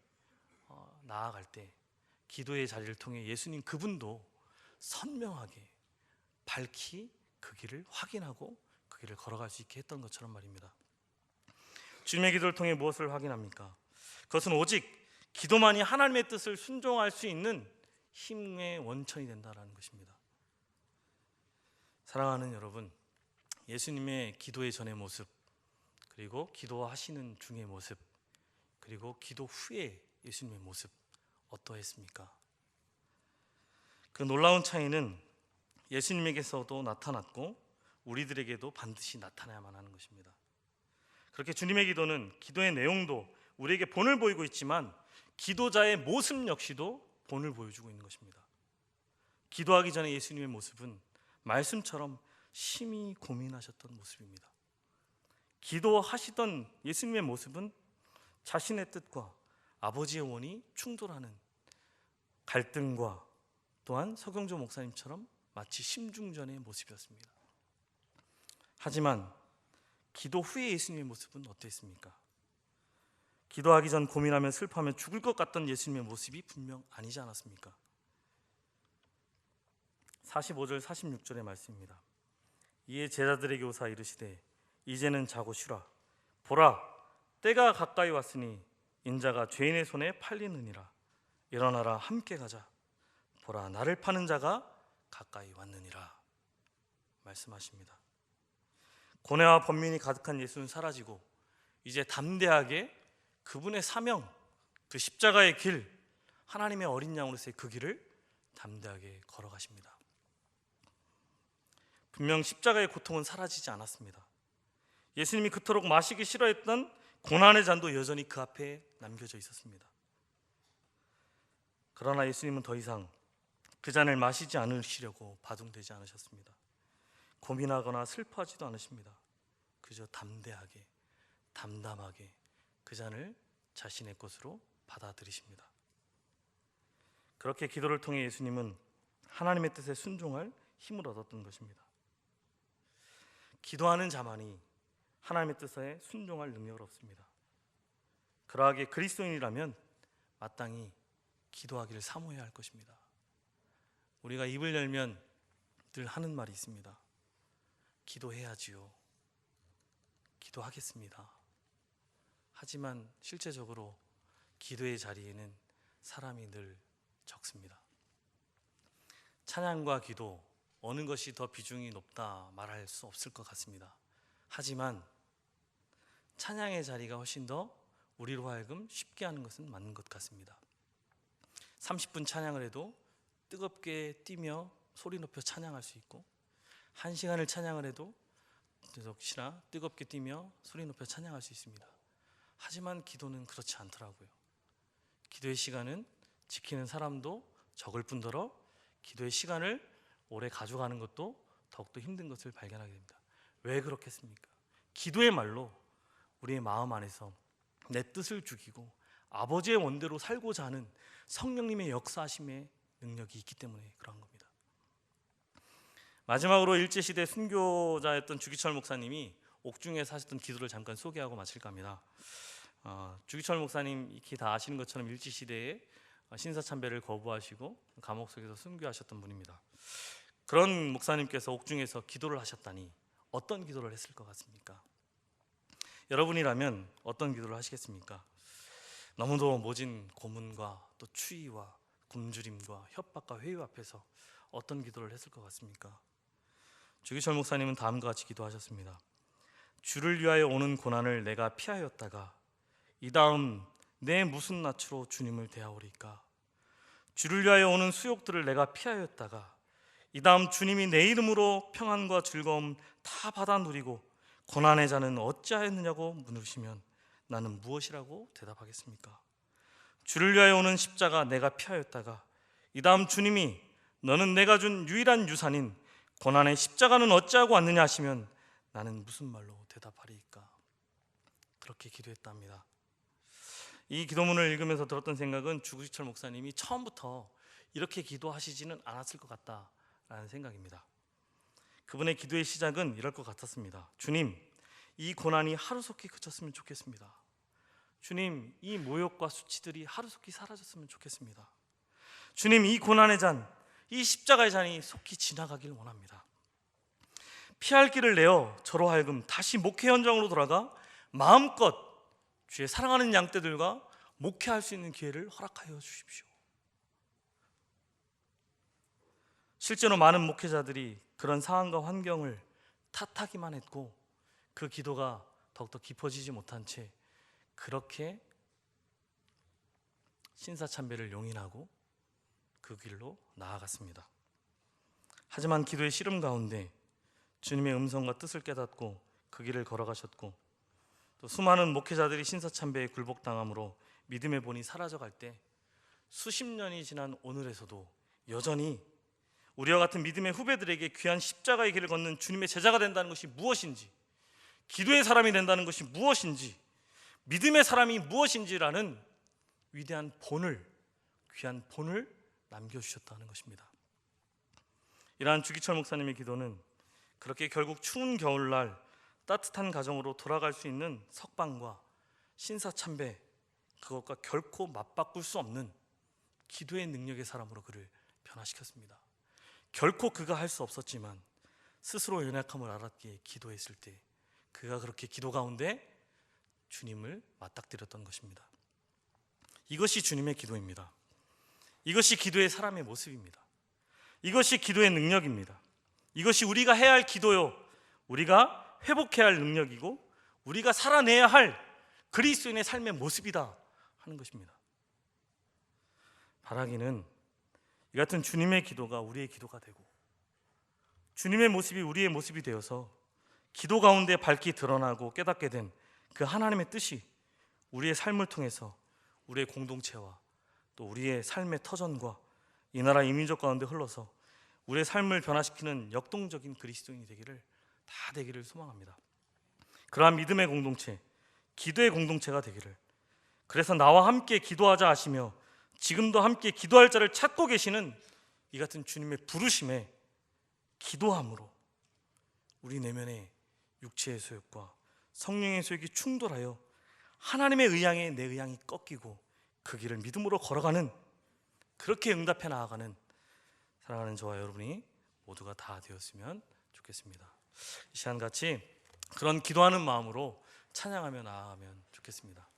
나아갈 때 기도의 자리를 통해 예수님 그분도 선명하게 밝히 그 길을 확인하고 그 길을 걸어갈 수 있게 했던 것처럼 말입니다. 주님의 기도를 통해 무엇을 확인합니까? 그것은 오직 기도만이 하나님의 뜻을 순종할 수 있는 힘의 원천이 된다는 것입니다. 사랑하는 여러분, 예수님의 기도의 전의 모습, 그리고 기도하시는 중의 모습, 그리고 기도 후에 예수님의 모습 어떠했습니까? 그 놀라운 차이는 예수님에게서도 나타났고 우리들에게도 반드시 나타나야만 하는 것입니다. 그렇게 주님의 기도는 기도의 내용도 우리에게 본을 보이고 있지만 기도자의 모습 역시도 본을 보여주고 있는 것입니다. 기도하기 전에 예수님의 모습은 말씀처럼 심히 고민하셨던 모습입니다. 기도하시던 예수님의 모습은 자신의 뜻과 아버지의 원이 충돌하는 갈등과 또한 서경조 목사님처럼 마치 심중전의 모습이었습니다. 하지만 기도 후에 예수님의 모습은 어땠습니까? 기도하기 전 고민하며 슬퍼하며 죽을 것 같던 예수님의 모습이 분명 아니지 않았습니까? 45절 46절의 말씀입니다. 이에 제자들에게 오사 이르시되 이제는 자고 쉬라. 보라, 때가 가까이 왔으니 인자가 죄인의 손에 팔리느니라. 일어나라, 함께 가자. 보라, 나를 파는 자가 가까이 왔느니라 말씀하십니다. 고뇌와 번민이 가득한 예수는 사라지고 이제 담대하게 그분의 사명, 그 십자가의 길, 하나님의 어린 양으로서의 그 길을 담대하게 걸어가십니다. 분명 십자가의 고통은 사라지지 않았습니다. 예수님이 그토록 마시기 싫어했던 고난의 잔도 여전히 그 앞에 남겨져 있었습니다. 그러나 예수님은 더 이상 그 잔을 마시지 않으시려고 바둥대지 않으셨습니다. 고민하거나 슬퍼하지도 않으십니다. 그저 담대하게, 담담하게 그 잔을 자신의 것으로 받아들이십니다. 그렇게 기도를 통해 예수님은 하나님의 뜻에 순종할 힘을 얻었던 것입니다. 기도하는 자만이 하나님의 뜻에 순종할 능력을 얻습니다. 그러하기에 그리스도인이라면 마땅히 기도하기를 사모해야 할 것입니다. 우리가 입을 열면 늘 하는 말이 있습니다. 기도해야지요. 기도하겠습니다. 하지만 실제적으로 기도의 자리에는 사람이 늘 적습니다. 찬양과 기도 어느 것이 더 비중이 높다 말할 수 없을 것 같습니다. 하지만 찬양의 자리가 훨씬 더 우리로 하여금 쉽게 하는 것은 맞는 것 같습니다. 30분 찬양을 해도 뜨겁게 뛰며 소리 높여 찬양할 수 있고, 1시간을 찬양을 해도 역시나 뜨겁게 뛰며 소리 높여 찬양할 수 있습니다. 하지만 기도는 그렇지 않더라고요. 기도의 시간은 지키는 사람도 적을 뿐더러 기도의 시간을 오래 가져가는 것도 더욱더 힘든 것을 발견하게 됩니다. 왜 그렇겠습니까? 기도의 말로 우리의 마음 안에서 내 뜻을 죽이고 아버지의 원대로 살고자 하는 성령님의 역사하심의 능력이 있기 때문에 그런 겁니다. 마지막으로 일제시대 순교자였던 주기철 목사님이 옥중에서 하셨던 기도를 잠깐 소개하고 마칠까 합니다. 주기철 목사님 익히 다 아시는 것처럼 일제시대에 신사참배를 거부하시고 감옥 속에서 순교하셨던 분입니다. 그런 목사님께서 옥중에서 기도를 하셨다니 어떤 기도를 했을 것 같습니까? 여러분이라면 어떤 기도를 하시겠습니까? 너무도 모진 고문과 또 추위와 굶주림과 협박과 회유 앞에서 어떤 기도를 했을 것 같습니까? 주기철 목사님은 다음과 같이 기도하셨습니다. 주를 위하여 오는 고난을 내가 피하였다가 이 다음 내 무슨 낯으로 주님을 대하오리까? 주를 위하여 오는 수욕들을 내가 피하였다가 이 다음 주님이 내 이름으로 평안과 즐거움 다 받아 누리고 고난의 자는 어찌하였느냐고 물으시면 나는 무엇이라고 대답하겠습니까? 주를 위하여 오는 십자가 내가 피하였다가 이 다음 주님이 너는 내가 준 유일한 유산인 고난의 십자가는 어찌하고 왔느냐 하시면 나는 무슨 말로 대답하리이까? 그렇게 기도했답니다. 이 기도문을 읽으면서 들었던 생각은 주기철 목사님이 처음부터 이렇게 기도하시지는 않았을 것 같다라는 생각입니다. 그분의 기도의 시작은 이럴 것 같았습니다. 주님, 이 고난이 하루속히 그쳤으면 좋겠습니다. 주님, 이 모욕과 수치들이 하루속히 사라졌으면 좋겠습니다. 주님, 이 고난의 잔, 이 십자가의 잔이 속히 지나가길 원합니다. 피할 길을 내어 저로 하여금 다시 목회 현장으로 돌아가 마음껏 주의 사랑하는 양떼들과 목회할 수 있는 기회를 허락하여 주십시오. 실제로 많은 목회자들이 그런 상황과 환경을 탓하기만 했고 그 기도가 더욱더 깊어지지 못한 채 그렇게 신사참배를 용인하고 그 길로 나아갔습니다. 하지만 기도의 씨름 가운데 주님의 음성과 뜻을 깨닫고 그 길을 걸어가셨고, 또 수많은 목회자들이 신사참배에 굴복당함으로 믿음의 본이 사라져갈 때 수십 년이 지난 오늘에서도 여전히 우리와 같은 믿음의 후배들에게 귀한 십자가의 길을 걷는 주님의 제자가 된다는 것이 무엇인지, 기도의 사람이 된다는 것이 무엇인지, 믿음의 사람이 무엇인지라는 위대한 본을, 귀한 본을 남겨주셨다는 것입니다. 이러한 주기철 목사님의 기도는 그렇게 결국 추운 겨울날 따뜻한 가정으로 돌아갈 수 있는 석방과 신사참배, 그것과 결코 맞바꿀 수 없는 기도의 능력의 사람으로 그를 변화시켰습니다. 결코 그가 할 수 없었지만 스스로 연약함을 알았기에 기도했을 때 그가 그렇게 기도 가운데 주님을 맞닥뜨렸던 것입니다. 이것이 주님의 기도입니다. 이것이 기도의 사람의 모습입니다. 이것이 기도의 능력입니다. 이것이 우리가 해야 할 기도요, 우리가 회복해야 할 능력이고 우리가 살아내야 할 그리스도인의 삶의 모습이다 하는 것입니다. 바라기는 이 같은 주님의 기도가 우리의 기도가 되고 주님의 모습이 우리의 모습이 되어서 기도 가운데 밝히 드러나고 깨닫게 된 그 하나님의 뜻이 우리의 삶을 통해서 우리의 공동체와 또 우리의 삶의 터전과 이 나라 이민족 가운데 흘러서 우리의 삶을 변화시키는 역동적인 그리스도인이 되기를 다 되기를 소망합니다. 그러한 믿음의 공동체, 기도의 공동체가 되기를, 그래서 나와 함께 기도하자 하시며 지금도 함께 기도할 자를 찾고 계시는 이 같은 주님의 부르심에 기도함으로 우리 내면의 육체의 소욕과 성령의 소욕이 충돌하여 하나님의 의향에 내 의향이 꺾이고 그 길을 믿음으로 걸어가는, 그렇게 응답해 나아가는 사랑하는 저와 여러분이 모두가 다 되었으면 좋겠습니다. 이 시간 같이 그런 기도하는 마음으로 찬양하며 나아가면 좋겠습니다.